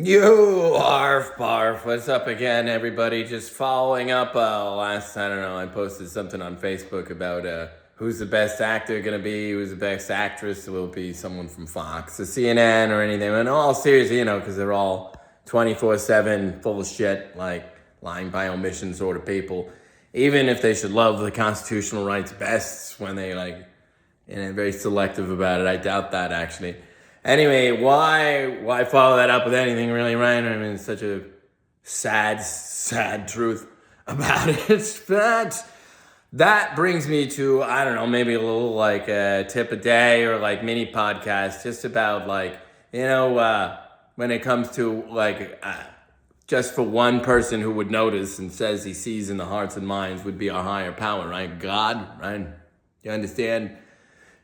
You arf barf. What's up again, everybody? Just following up I posted something on Facebook about who's the best actor going to be, who's the best actress. Will it be someone from Fox or CNN or anything? And all serious, because they're all 24/7 full of shit, like lying by omission sort of people. Even if they should love the constitutional rights best when they very selective about it. I doubt that, actually. Anyway, why follow that up with anything really, Ryan? I mean, it's such a sad truth about it. But that brings me to, I don't know, maybe a little like a tip a day or like mini podcast just about when it comes to just for one person who would notice and says he sees in the hearts and minds would be our higher power, right? God, right? You understand?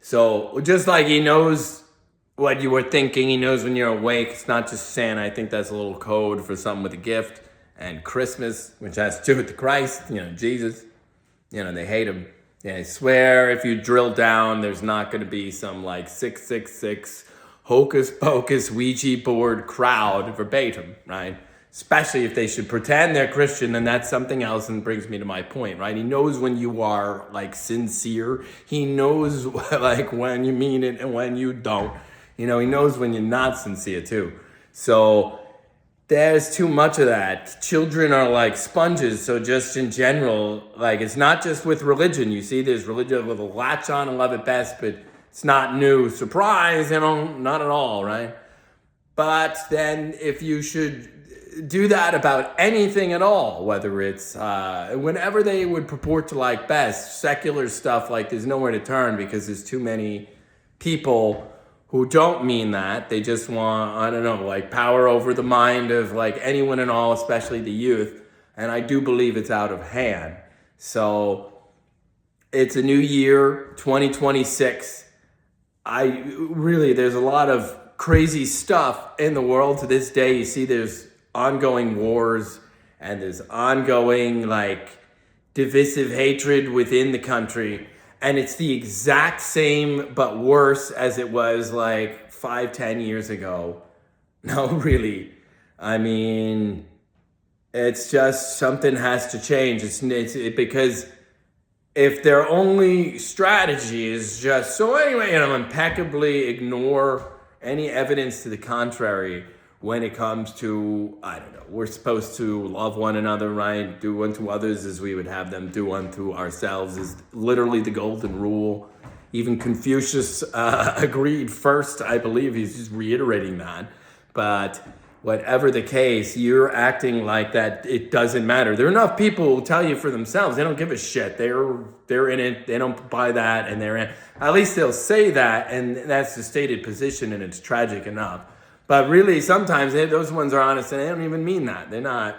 So just like he knows what you were thinking, he knows when you're awake. It's not just Santa. I think that's a little code for something with a gift. And Christmas, which has to do with the Christ, Jesus. They hate him. I swear if you drill down, there's not going to be some 666 hocus pocus Ouija board crowd verbatim, right? Especially if they should pretend they're Christian, then that's something else, and brings me to my point, right? He knows when you are sincere. He knows when you mean it and when you don't. He knows when you're not sincere too. So there's too much of that. Children are like sponges. So just in general, it's not just with religion. You see, there's religion with a latch on and love it best, but it's not new. Surprise, not at all, right? But then if you should do that about anything at all, whether it's whenever they would purport to best, secular stuff, there's nowhere to turn because there's too many people who don't mean that. They just want, power over the mind of anyone and all, especially the youth. And I do believe it's out of hand. So it's a new year, 2026. There's a lot of crazy stuff in the world to this day. You see, there's ongoing wars and there's ongoing divisive hatred within the country. And it's the exact same, but worse as it was 5-10 years ago. No, really. I mean, it's just something has to change. Because if their only strategy is just, impeccably ignore any evidence to the contrary when it comes to, we're supposed to love one another, right? Do unto others as we would have them do unto ourselves is literally the golden rule. Even Confucius agreed first, I believe. He's just reiterating that. But whatever the case, you're acting like that. It doesn't matter. There are enough people who tell you for themselves. They don't give a shit. They're in it. They don't buy that, and they're in. At least they'll say that, and that's the stated position, and it's tragic enough. But really, sometimes those ones are honest, and they don't even mean that. They're not,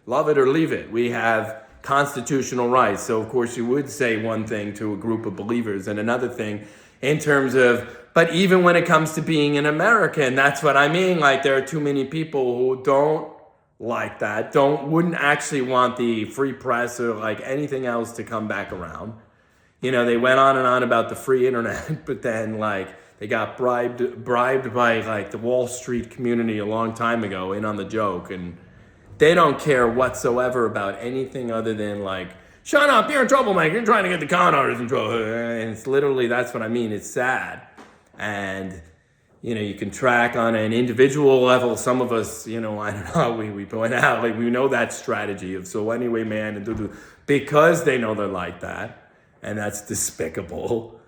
love it or leave it. We have constitutional rights. So, of course, you would say one thing to a group of believers and another thing in terms of, but even when it comes to being an American, that's what I mean. There are too many people who don't like that, wouldn't actually want the free press or anything else to come back around. They went on and on about the free internet, but then they got bribed by the Wall Street community a long time ago in on the joke, and they don't care whatsoever about anything other than shut up, you're a troublemaker, you're trying to get the con artists in trouble. And it's literally, that's what I mean. It's sad. And you can track on an individual level. Some of us, I don't know, we point out we know that strategy of so anyway, man, and because they know they're like that, and that's despicable.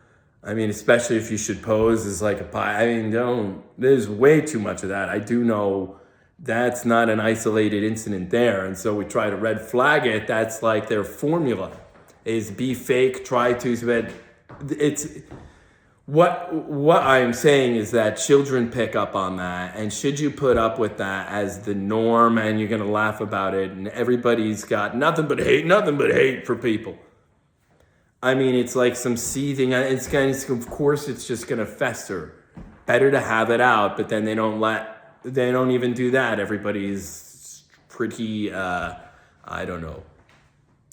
Especially if you should pose as a pie. There's way too much of that. I do know that's not an isolated incident there. And so we try to red flag it. That's their formula is be fake, try to, but it's, what I'm saying is that children pick up on that. And should you put up with that as the norm and you're going to laugh about it and everybody's got nothing but hate for people. It's some seething. Of course, it's just going to fester. Better to have it out, but then they don't even do that. Everybody's pretty, I don't know.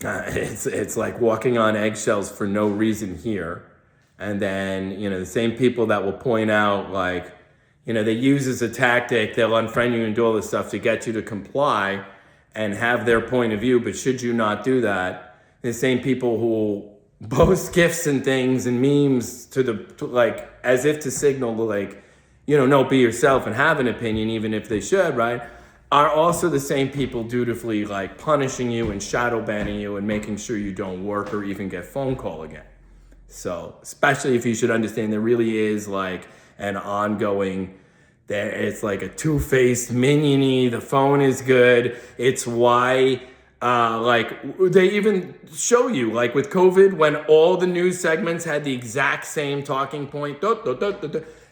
It's like walking on eggshells for no reason here. And then, the same people that will point out they use as a tactic. They'll unfriend you and do all this stuff to get you to comply and have their point of view. But should you not do that, the same people who will post gifts and things and memes to like as if to signal like, no, be yourself and have an opinion, even if they should, right? Are also the same people dutifully like punishing you and shadow banning you and making sure you don't work or even get phone call again. So especially if you should understand there really is like an ongoing, it's like a two-faced minion-y, the phone is good. It's why like they even show you like with COVID when all the news segments had the exact same talking point.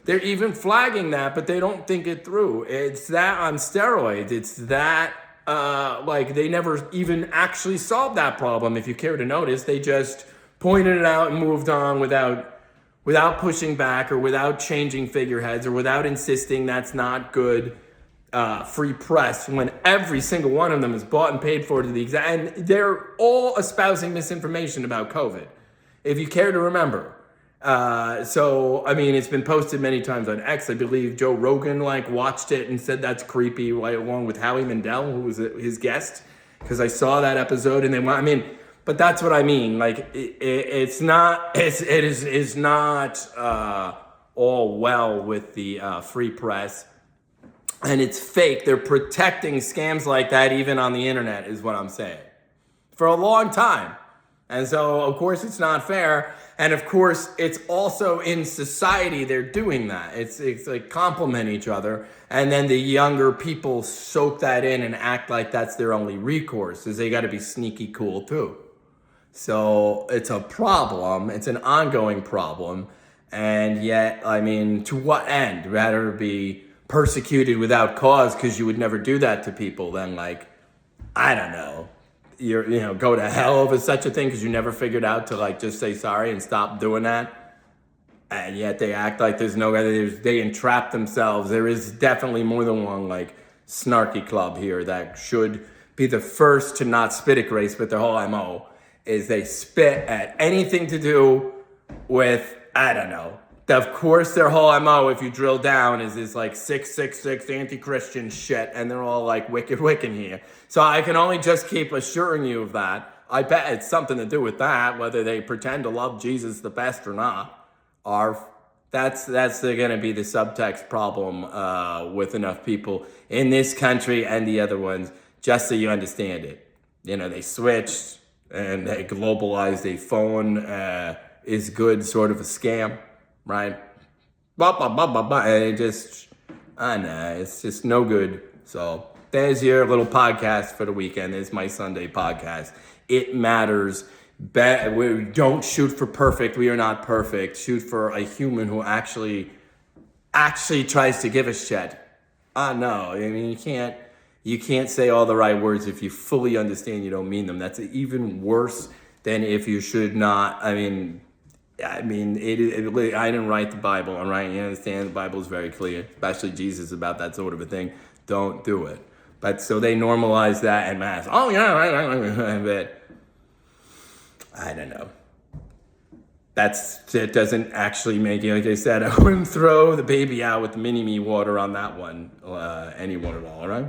They're even flagging that, but they don't think it through. It's that on steroids. It's that like they never even actually solved that problem. If you care to notice, they just pointed it out and moved on without pushing back or without changing figureheads or without insisting that's not good free press when every single one of them is bought and paid for to the exact, and they're all espousing misinformation about COVID, if you care to remember. So, I mean, it's been posted many times on X. I believe Joe Rogan watched it and said that's creepy, right, along with Howie Mandel, who was his guest, because I saw that episode and but that's what I mean. Like, it's not all well with the free press, and it's fake. They're protecting scams like that even on the internet, is what I'm saying, for a long time. And so, of course, it's not fair. And of course, it's also in society they're doing that. It's like complement each other. And then the younger people soak that in and act like that's their only recourse, is they got to be sneaky cool too. So it's a problem. It's an ongoing problem. And yet, I mean, to what end? Rather be persecuted without cause because you would never do that to people than I don't know. Go to hell over such a thing because you never figured out to just say sorry and stop doing that. And yet they act like there's no other, they entrap themselves. There is definitely more than one snarky club here that should be the first to not spit at grace, but their whole MO is they spit at anything to do with, I don't know. Of course, their whole MO, if you drill down, is this 666 anti-Christian shit, and they're all wicked Wiccan here. So I can only just keep assuring you of that. I bet it's something to do with that, whether they pretend to love Jesus the best or not. That's going to be the subtext problem with enough people in this country and the other ones, just so you understand it. They switched and they globalized a phone is good sort of a scam. Right? And it's just no good. So there's your little podcast for the weekend. It's my Sunday podcast. It matters. We don't shoot for perfect. We are not perfect. Shoot for a human who actually tries to give a shit. No. I mean, you can't say all the right words if you fully understand you don't mean them. That's even worse than if you should not. I mean, I didn't write the Bible, all right? You understand? The Bible is very clear, especially Jesus about that sort of a thing. Don't do it. But so they normalize that en masse. Oh, yeah, but I don't know. It doesn't actually make it. Like I said, I wouldn't throw the baby out with the mini-me water on that one, anyone at all right?